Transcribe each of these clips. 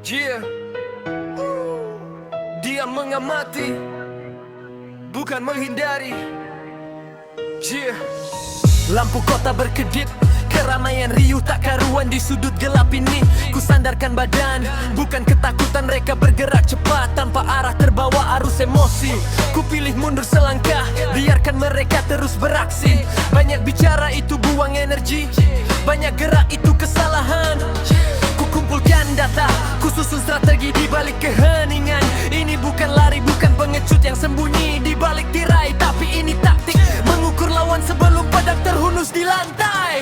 Yeah. Dia mengamati, bukan menghindari. Yeah. Lampu kota berkedip, keramaian riuh tak karuan di sudut gelap ini. Ku sandarkan badan, bukan ketakutan. Mereka bergerak cepat tanpa arah, terbawa arus emosi. Ku pilih mundur selangkah, biarkan mereka terus beraksi. Banyak bicara itu buang energi, banyak gerak itu kesalahan. Ku kumpulkan data, ku susun strategi di balik keheningan. Ini bukan lari, bukan pengecut yang sembunyi di balik tirai, tapi ini taktik mengukur lawan sebelum pedang terhunus di lantai.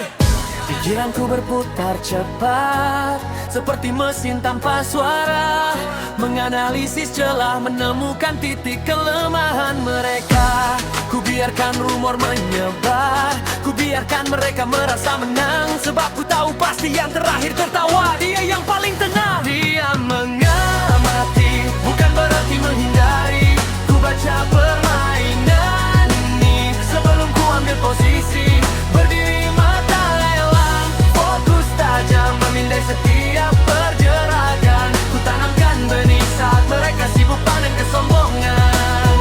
Pikiranku berputar cepat, seperti mesin tanpa suara, menganalisis celah, menemukan titik kelemahan mereka. Ku biarkan rumor menyebar, ku biarkan mereka merasa menang, sebab ku tahu pasti yang terakhir tertawa dia yang paling tenang. Dia mengamati, bukan berarti menghindari. Ku baca permainan ini sebelum ku ambil posisi. Berdiri mata lelang, fokus tajam, memindai setiap pergerakan. Ku tanamkan benih saat mereka sibuk panen kesombongan.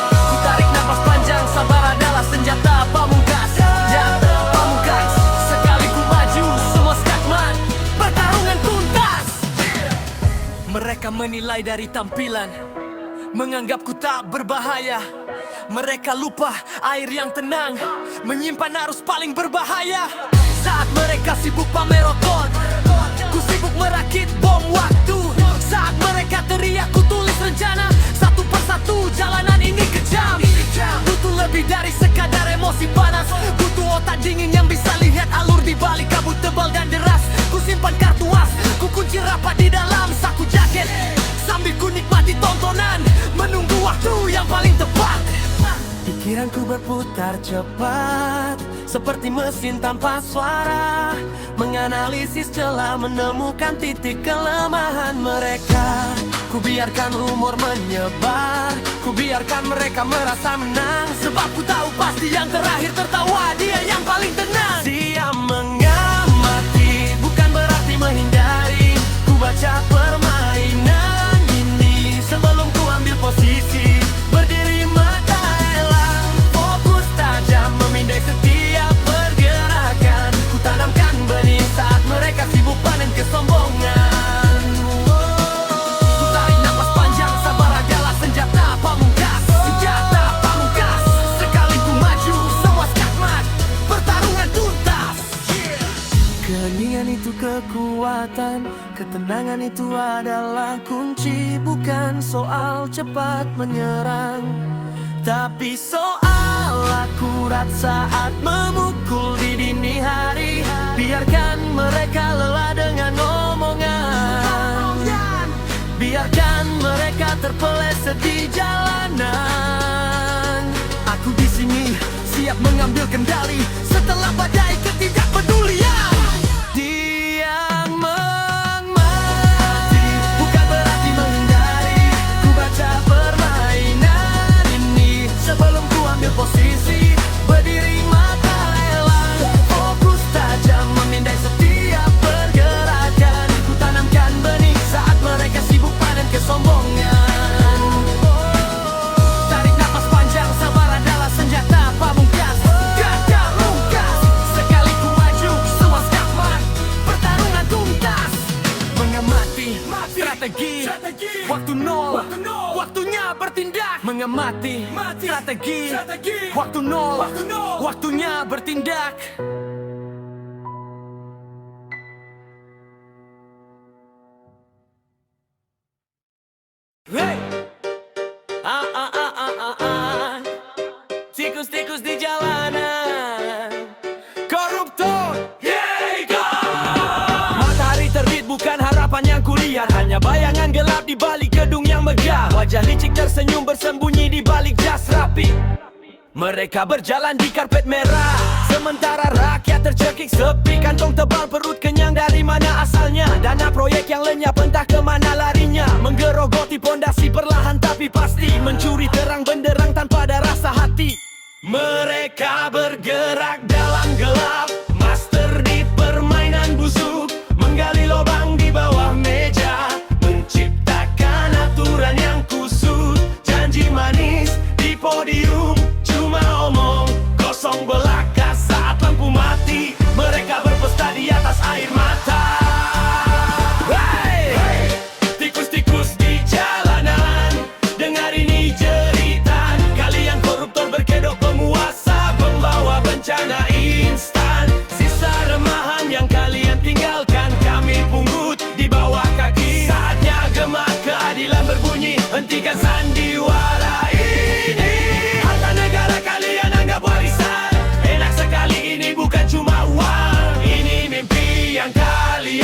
Ku tarik napas panjang, sabar adalah senjata pamungkas. Senjata pamungkas, sekali ku maju semua skakmat, pertarungan tuntas. Mereka menilai dari tampilan, menganggap ku tak berbahaya. Mereka lupa air yang tenang menyimpan arus paling berbahaya. Saat mereka sibuk pamer otot, ku sibuk merakit bom waktu. Saat mereka teriak, ku tulis rencana. Satu persatu jalanan ini kejam. Butuh lebih dari sekadar emosi panas. Butuh otak dingin yang bisa lihat alur di balik kabut tebal dan deras. Ku simpan kartu as, ku kunci rapat di dalam saku jaket, sambil ku nikmati tontonan, menunggu waktu yang paling tepat. Pikiranku berputar cepat, seperti mesin tanpa suara, menganalisis celah, menemukan titik kelemahan mereka. Ku biarkan rumor menyebar, ku biarkan mereka merasa menang, sebab ku tahu pasti yang terakhir tertawa dia yang paling tenang. Dia mengamati, bukan berarti menghindari. Ku baca permainan ini sebelum ku ambil posisi. Berdiri mata elang, fokus tajam, memindai setiap pergerakan. Ku tanamkan benih saat mereka sibuk panen kesombongan. Ku tarik napas panjang, sabar adalah senjata pamungkas. Senjata pamungkas, sekali ku maju semua skakmat, pertarungan tuntas. Keheningan itu kekuatan, ketenangan itu adalah kunci. Bukan soal cepat menyerang, tapi soal akurat saat memukul di dini hari. Biarkan mereka lelah dengan omongan, biarkan mereka terpeleset di jalanan. Aku di sini siap mengambil kendali setelah badai ketidakpedulian. Dia mengamati, bukan berarti menghindari. Ku baca permainan ini sebelum ku ambil posisi. Berdiri mata elang, fokus tajam, memindai setiap pergerakan. Ku tanamkan benih saat mereka sibuk panen kesombongan. Tarik napas panjang, sabar adalah senjata pamungkas. Gagal rungkas, sekali ku maju semua skakmat, pertarungan tuntas. Mengamati strategi, waktu nol, waktunya bertindak. Mengamati strategi, waktu nol, waktunya bertindak. Hey! Tikus-tikus di jalanan, koruptor, matahari terbit bukan harapan yang kulihat, hanya bayangan gelap di balik gedung yang megah. Wajah licik tersenyum bersembunyi di balik jas rapi. Mereka berjalan di karpet merah, sementara rakyat tercekik sepi. Kantong tebal, perut kenyang, dari mana asalnya? Dana proyek yang lenyap entah kemana larinya. Menggerogoti pondasi perlahan tapi pasti, mencuri terang benderang tanpa ada rasa hati. Mereka bergerak dalam gelap, master di permainan busuk, menggali lubang di bawah meja.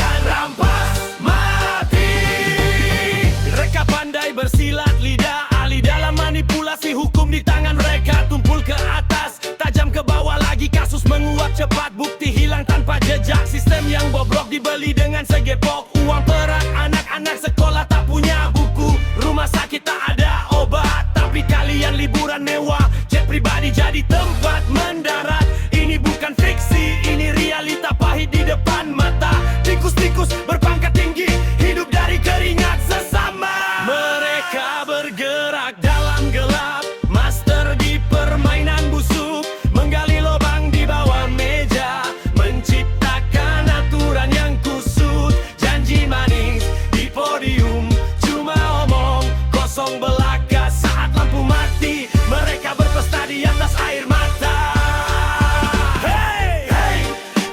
akan rampas mati. Mereka pandai bersilat lidah, ahli dalam manipulasi hukum di tangan mereka. Tumpul ke atas, tajam ke bawah lagi, kasus menguap cepat, bukti hilang tanpa jejak. Sistem yang bobrok dibeli dengan segepok uang perak. Anak-anak sekolah tak punya buku, rumah sakit tak ada obat, tapi kalian liburan mewah, jet pribadi jadi tempat mendarat. Ini bukan fiksi, ini realita pahit di depan mata. Tikus-tikus berpangkat tinggi, hidup dari keringat sesama. Mereka bergerak dalam gelap, master di permainan busuk, menggali lubang di bawah meja, menciptakan aturan yang kusut. Janji manis di podium, cuma omong kosong belaka. Saat lampu mati, mereka berpesta di atas air mata. Hey, hey,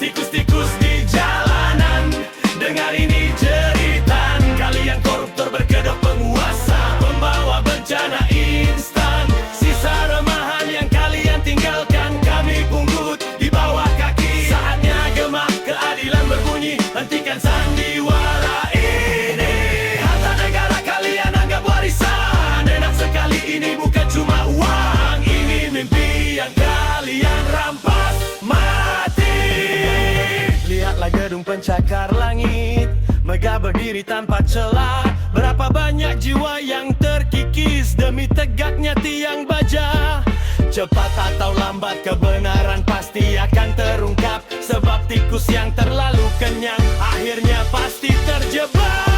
tikus-tikus di jalanan, dengar ini jeritan. Kalian koruptor berkedok penguasa, pembawa bencana instan. Sisa remahan yang kalian tinggalkan, kami pungut di bawah kaki. Saatnya gema keadilan berbunyi, hentikan sandiwara ini. Harta negara kalian anggap warisan, enak sekali ini bukan cuma uang. Ini mimpi yang kalian rampas mati. Lihatlah gedung pencakar langit, megah berdiri tanpa celah. Berapa banyak jiwa yang terkikis demi tegaknya tiang baja. Cepat atau lambat kebenaran pasti akan terungkap, sebab tikus yang terlalu kenyang akhirnya pasti terjebak.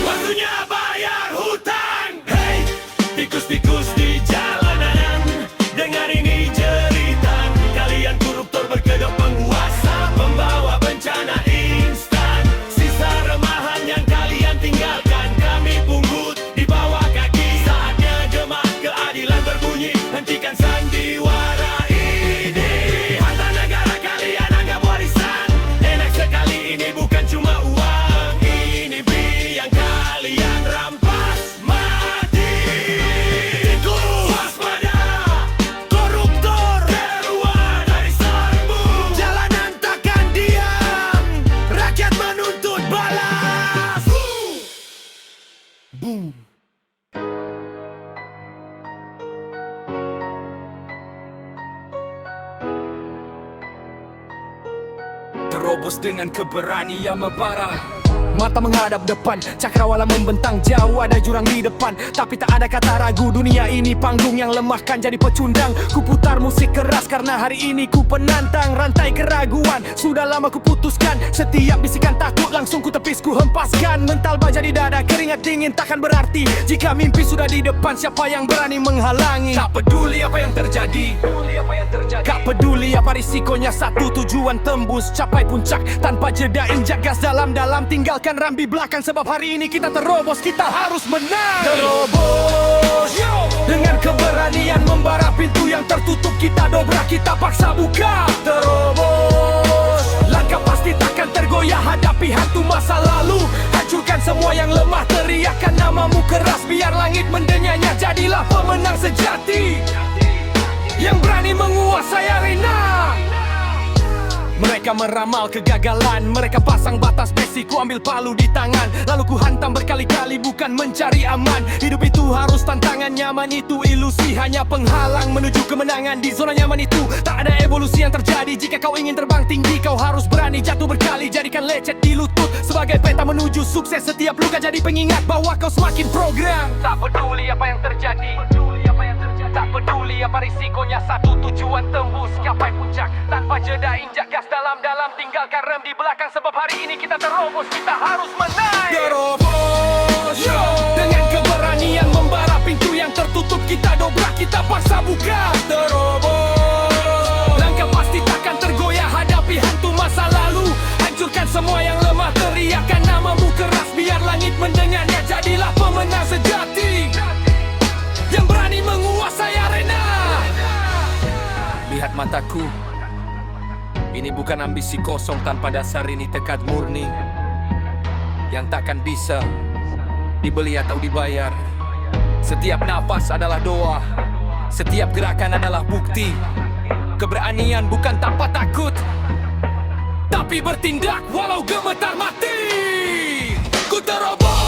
Waktunya bayar hutang. Hey, tikus-tikus di jalanan, dengar ini jeritan. Kalian koruptor berkedok penguasa, pembawa bencana instan. Sisa remahan yang kalian tinggalkan, kami pungut di bawah kaki. Saatnya gema keadilan berbunyi, hentikan sandiwara ini. Harta negara kalian anggap warisan, enak sekali ini bukan cuma uang. Ini yang kalian rampas mati. Tikus waspada, koruptor keluar dari serbu. Jalanan takkan diam, rakyat menuntut balas. Boom. Terobos dengan keberanian membara, mata menghadap depan, cakrawala membentang jauh, ada jurang di depan, tapi tak ada kata ragu. Dunia ini panggung yang lemahkan jadi pecundang. Ku putar musik keras karena hari ini ku penantang. Rantai keraguan sudah lama ku putuskan, setiap bisikan takut langsung ku tepis, ku hempaskan. Mental baja di dada, keringat dingin takkan berarti jika mimpi sudah di depan. Siapa yang berani menghalangi? Tak peduli apa yang terjadi, tak peduli apa risikonya. Satu tujuan tembus, capai puncak tanpa jeda. Injak gas dalam-dalam, tinggalkan rambi belakang, sebab hari ini kita terobos, kita harus menang. Terobos dengan keberanian membara pintu yang tertutup, kita dobrak, kita paksa buka. Terobos, langkah pasti takkan tergoyah, hadapi hantu masa lalu, hancurkan semua yang lemah. Teriakan namamu keras biar langit mendenyanya, jadilah pemenang sejati yang berani menguasai arena. Mereka meramal kegagalan, mereka pasang batas besi, ku ambil palu di tangan, lalu ku hantam berkali-kali, bukan mencari aman. Hidup itu harus tantangan, nyaman itu ilusi, hanya penghalang menuju kemenangan. Di zona nyaman itu tak ada evolusi yang terjadi. Jika kau ingin terbang tinggi, kau harus berani jatuh berkali. Jadikan lecet di lutut sebagai peta menuju sukses. Setiap luka jadi pengingat bahwa kau semakin program. Tak peduli apa yang terjadi, tak peduli apa risikonya, satu tujuan tembus, capai puncak tanpa jeda. Injak gas dalam-dalam, tinggalkan rem di belakang, sebab hari ini kita terobos, kita harus menang. Terobos dengan keberanian membara pintu yang tertutup, kita dobrak, kita paksa buka. Terobos, langkah pasti takkan tergoyah, hadapi hantu masa lalu, hancurkan semua yang lemah. Teriakan namamu keras biar langit mendengarnya, jadilah pemenang sejati yang berani menguasai arena. Lihat mataku, ini bukan ambisi kosong tanpa dasar, ini tekad murni yang takkan bisa dibeli atau dibayar. Setiap nafas adalah doa, setiap gerakan adalah bukti. Keberanian bukan tanpa takut, tapi tapi bertindak walau gemetar mati. Ku terobos